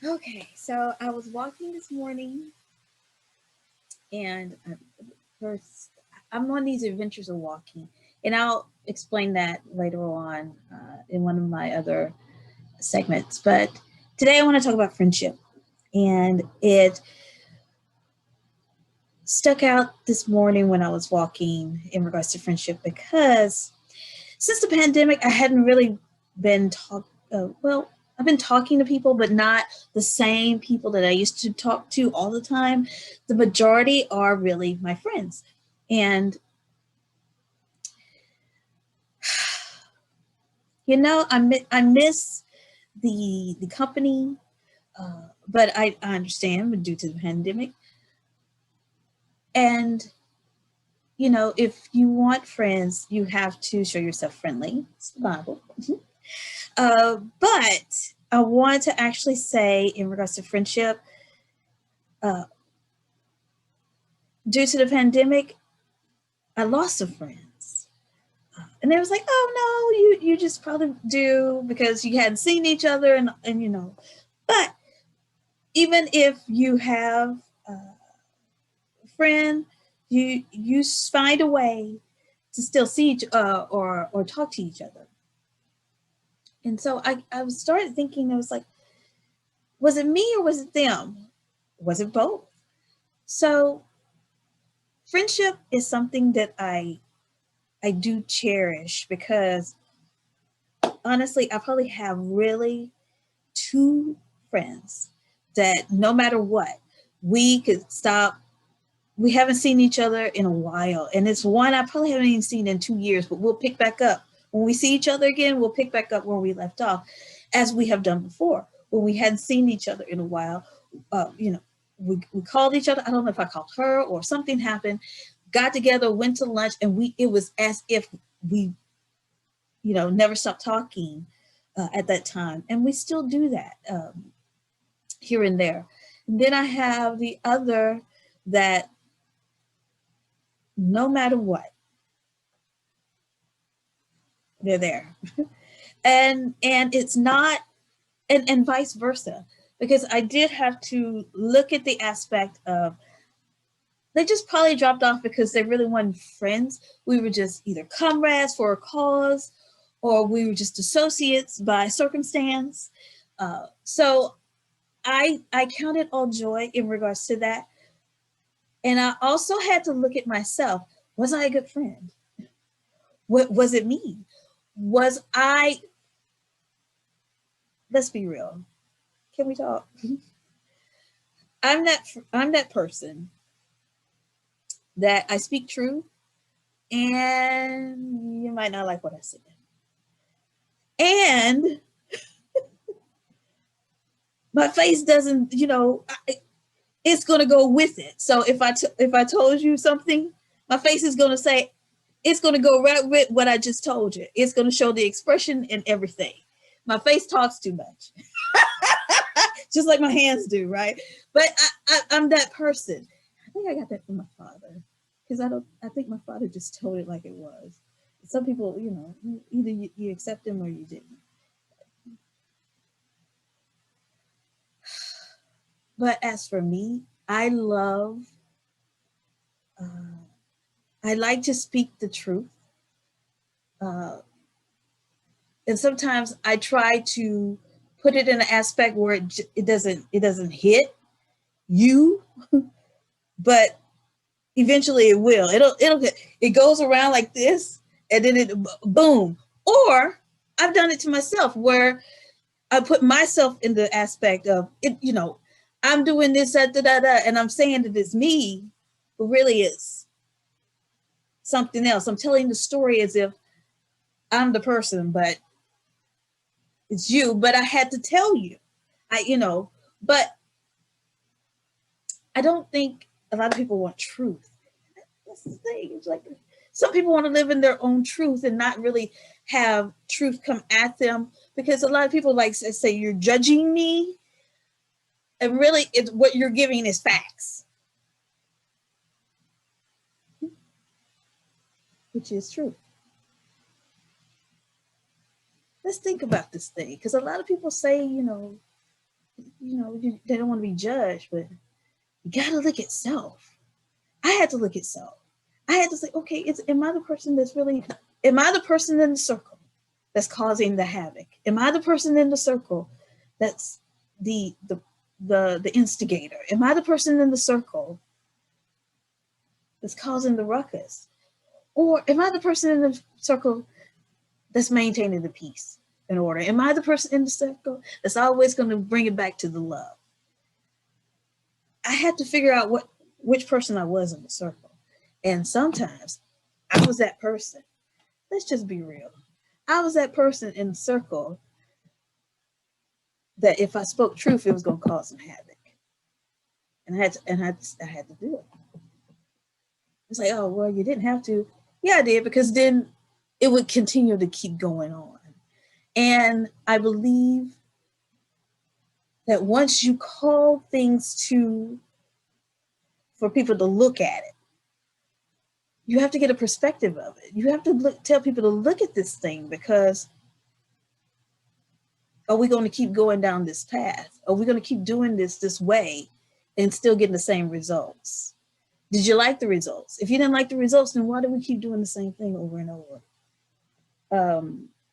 Okay, so I was walking this morning, and first I'm on these adventures of walking, and I'll explain that later on in one of my other segments. But today I want to talk about friendship, and it stuck out this morning when I was walking in regards to friendship because since the pandemic, I hadn't really been well, I've been talking to people, but not the same people that I used to talk to all the time. The majority are really my friends, and I miss the company, but I understand due to the pandemic. And if you want friends, you have to show yourself friendly. It's the Bible. But I want to actually say, in regards to friendship, uh, due to the pandemic, I lost some friends. And they was like, "Oh no, you just probably do because you hadn't seen each other," and. But even if you have a friend, you find a way to still see each or talk to each other. And so I started thinking, I was like, was it me or was it them? Was it both? So friendship is something that I do cherish because honestly, I probably have really two friends that no matter what, we could stop. We haven't seen each other in a while. And it's one I probably haven't even seen in 2 years, but we'll pick back up. When we see each other again, we'll pick back up where we left off, as we have done before. When we hadn't seen each other in a while, uh, you know, we called each other. I don't know if I called her or something happened, got together, went to lunch, and it was as if we never stopped talking at that time, and we still do that here and there. And then I have the other that no matter what, they're there, and it's not, and vice versa, because I did have to look at the aspect of they just probably dropped off because they really weren't friends. We were just either comrades for a cause, or we were just associates by circumstance. So I counted all joy in regards to that. And I also had to look at myself. Was I a good friend? What was it me? Was I, let's be real. Can we talk? I'm that person that I speak truth, and you might not like what I said. And my face doesn't, it's going to go with it. So if I told you something, my face is going to say, it's going to go right with what I just told you. It's going to show the expression and everything. My face talks too much, just like my hands do, right? But I'm that person. I think I got that from my father, because I think my father just told it like it was. Some people, either you accept them or you didn't. But as for me, uh, I like to speak the truth. Uh, and sometimes I try to put it in an aspect where it doesn't hit you, but eventually it will. It goes around like this, and then it boom. Or I've done it to myself where I put myself in the aspect of it. I'm doing this, da, da, da, da, and I'm saying that it's me, but really it's something else. I'm telling the story as if I'm the person, but it's you. But I had to tell you, but I don't think a lot of people want truth. That's the thing. It's like some people want to live in their own truth and not really have truth come at them, because a lot of people like to say you're judging me, and really it's what you're giving is facts, which is true. Let's think about this thing, because a lot of people say, they don't want to be judged, but you got to look at self. I had to look at self. I had to say, okay, am I the person am I the person in the circle that's causing the havoc? Am I the person in the circle that's the instigator? Am I the person in the circle that's causing the ruckus? Or am I the person in the circle that's maintaining the peace and order? Am I the person in the circle that's always going to bring it back to the love? I had to figure out which person I was in the circle. And sometimes I was that person. Let's just be real. I was that person in the circle that if I spoke truth, it was going to cause some havoc. And I had to do it. It's like, oh, well, you didn't have to. Yeah, I did, because then it would continue to keep going on. And I believe that once you call things for people to look at it, you have to get a perspective of it. You have to tell people to look at this thing, because are we going to keep going down this path? Are we going to keep doing this way and still getting the same results? Did you like the results? If you didn't like the results, then why do we keep doing the same thing over and over?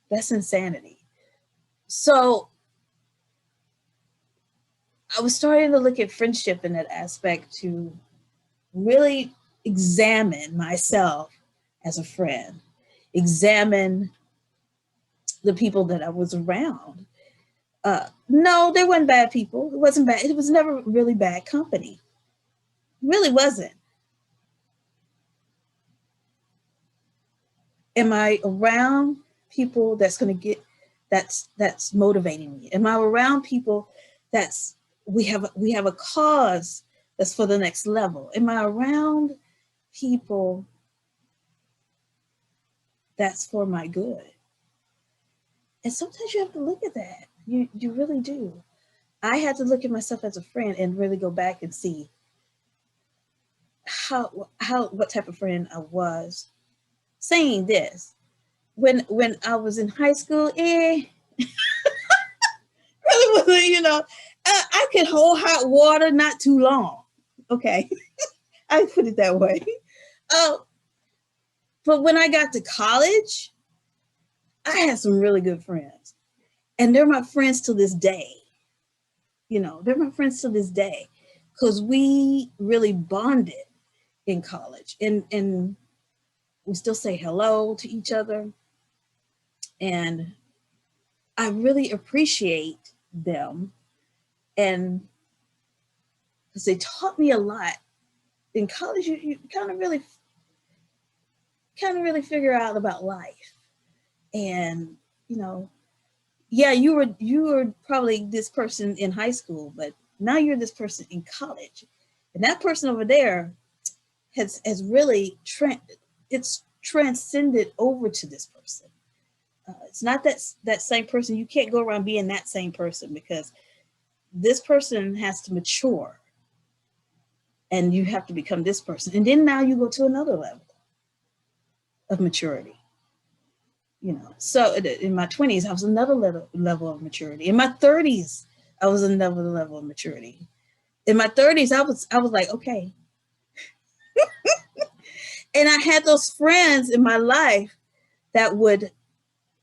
That's insanity. So I was starting to look at friendship in that aspect, to really examine myself as a friend, examine the people that I was around. No, they weren't bad people. It wasn't bad. It was never really bad company. It really wasn't. Am I around people that's motivating me? Am I around people we have a cause that's for the next level? Am I around people that's for my good? And sometimes you have to look at that. You really do. I had to look at myself as a friend and really go back and see what type of friend I was. Saying this, when I was in high school, really wasn't, I could hold hot water not too long. Okay, I put it that way. But when I got to college, I had some really good friends, and they're my friends to this day. They're my friends to this day, because we really bonded in college, and we still say hello to each other. And I really appreciate them, and because they taught me a lot. In college, you kind of really figure out about life. And yeah, you were probably this person in high school, but now you're this person in college, and that person over there has really it's transcended over to this person. It's not that same person. You can't go around being that same person, because this person has to mature, and you have to become this person. And then now you go to another level of maturity. So in my 20s, I was another level of maturity. In my 30s, I was another level of maturity. In my 30s, I was like, okay. And I had those friends in my life that would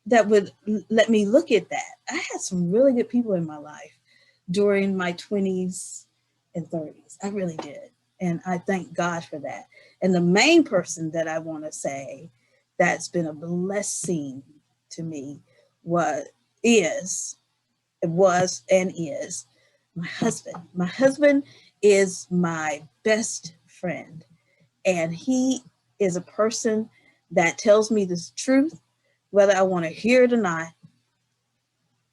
let me look at that. I had some really good people in my life during my 20s and 30s. I really did. And I thank God for that. And the main person that I want to say that's been a blessing to me is my husband. My husband is my best friend, and he is a person that tells me the truth, whether I want to hear it or not.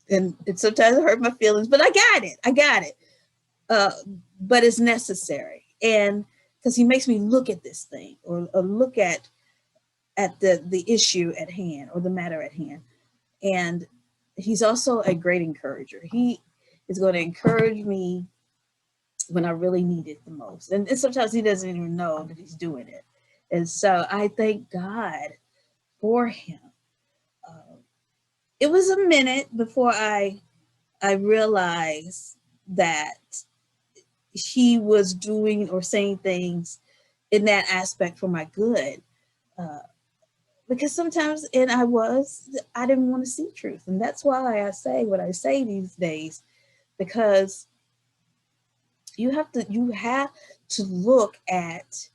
And it sometimes hurt my feelings, but I got it. But it's necessary. And because he makes me look at this thing, or look at the issue at hand, or the matter at hand. And he's also a great encourager. He is going to encourage me when I really need it the most. And sometimes he doesn't even know that he's doing it. And so I thank God for him. It was a minute before I realized that he was doing or saying things in that aspect for my good. Uh, because sometimes, and I didn't want to see truth. And that's why I say what I say these days, because you have to look at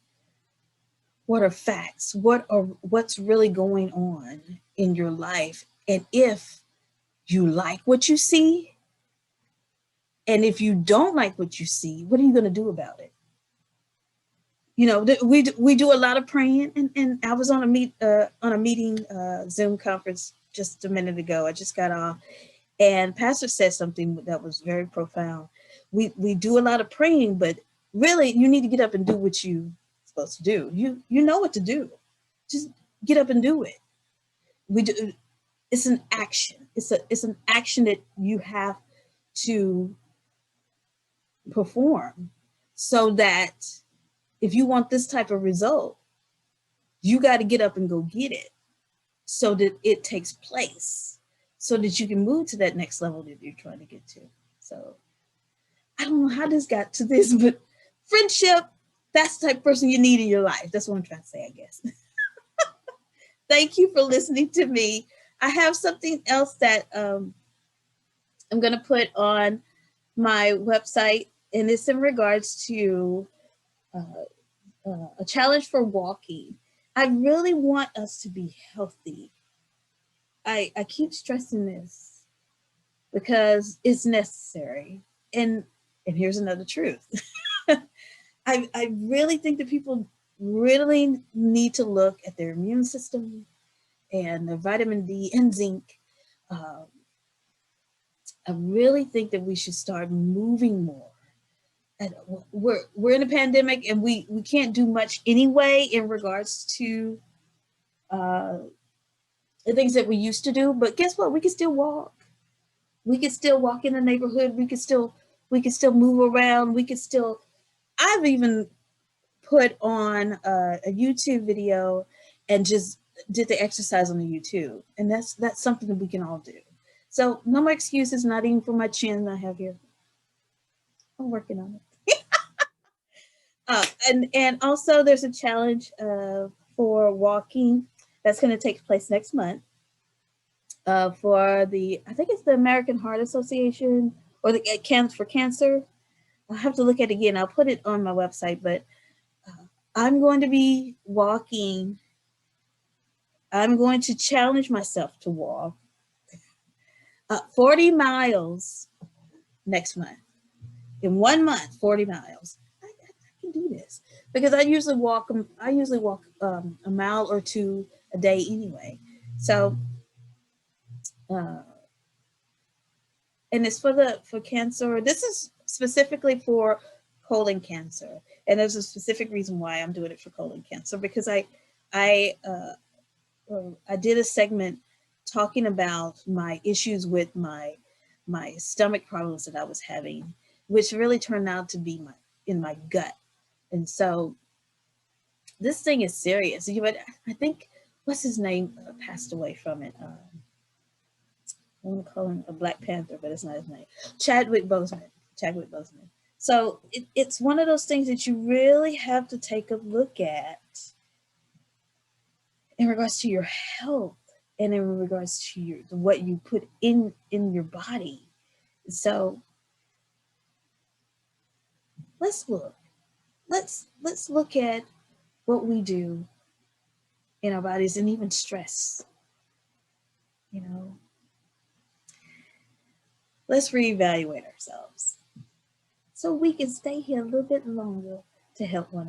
what are facts, what's really going on in your life. And if you like what you see, and if you don't like what you see, what are you going to do about it? You know, we do a lot of praying, and I was on a meeting Zoom conference just a minute ago. I just got off, and Pastor said something that was very profound. We do a lot of praying, but really, you need to get up and do what you're supposed to do. You know what to do. Just get up and do it. We do. It's an action. It's an action that you have to perform, so that if you want this type of result, you got to get up and go get it, so that it takes place, so that you can move to that next level that you're trying to get to. So I don't know how this got to this, but friendship, that's the type of person you need in your life. That's what I'm trying to say, I guess. Thank you for listening to me. I have something else that I'm going to put on my website, and it's in regards to a challenge for walking. I really want us to be healthy. I keep stressing this because it's necessary. And here's another truth. I really think that people really need to look at their immune system and their vitamin D and zinc. I really think that we should start moving more. And we're in a pandemic, and we can't do much anyway in regards to the things that we used to do. But guess what? We can still walk. We can still walk in the neighborhood. We can still move around. We can still. I've even put on a YouTube video and just did the exercise on the YouTube, and that's something that we can all do. So no more excuses, not even for my chin I have here. I'm working on it. And also there's a challenge for walking that's going to take place next month for I think it's the American Heart Association, or the for cancer. I'll have to look at it again. I'll put it on my website, but I'm going to be walking. I'm going to challenge myself to walk 40 miles next month. In 1 month, 40 miles. I can do this because I usually walk a mile or two a day anyway. So, and it's for cancer. This is specifically for colon cancer, and there's a specific reason why I'm doing it for colon cancer, because I did a segment talking about my issues with my stomach problems that I was having, which really turned out to be in my gut. And so this thing is serious. But I think, what's his name, passed away from it. I want to call him a Black Panther, but it's not his name. Chadwick Boseman. So it's one of those things that you really have to take a look at in regards to your health, and in regards to what you put in your body. So let's look. Let's look at what we do in our bodies, and even stress. You know, let's reevaluate ourselves so we can stay here a little bit longer to help one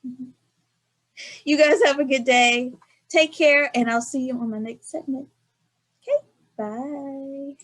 another. You guys have a good day. Take care, and I'll see you on my next segment. Okay, bye.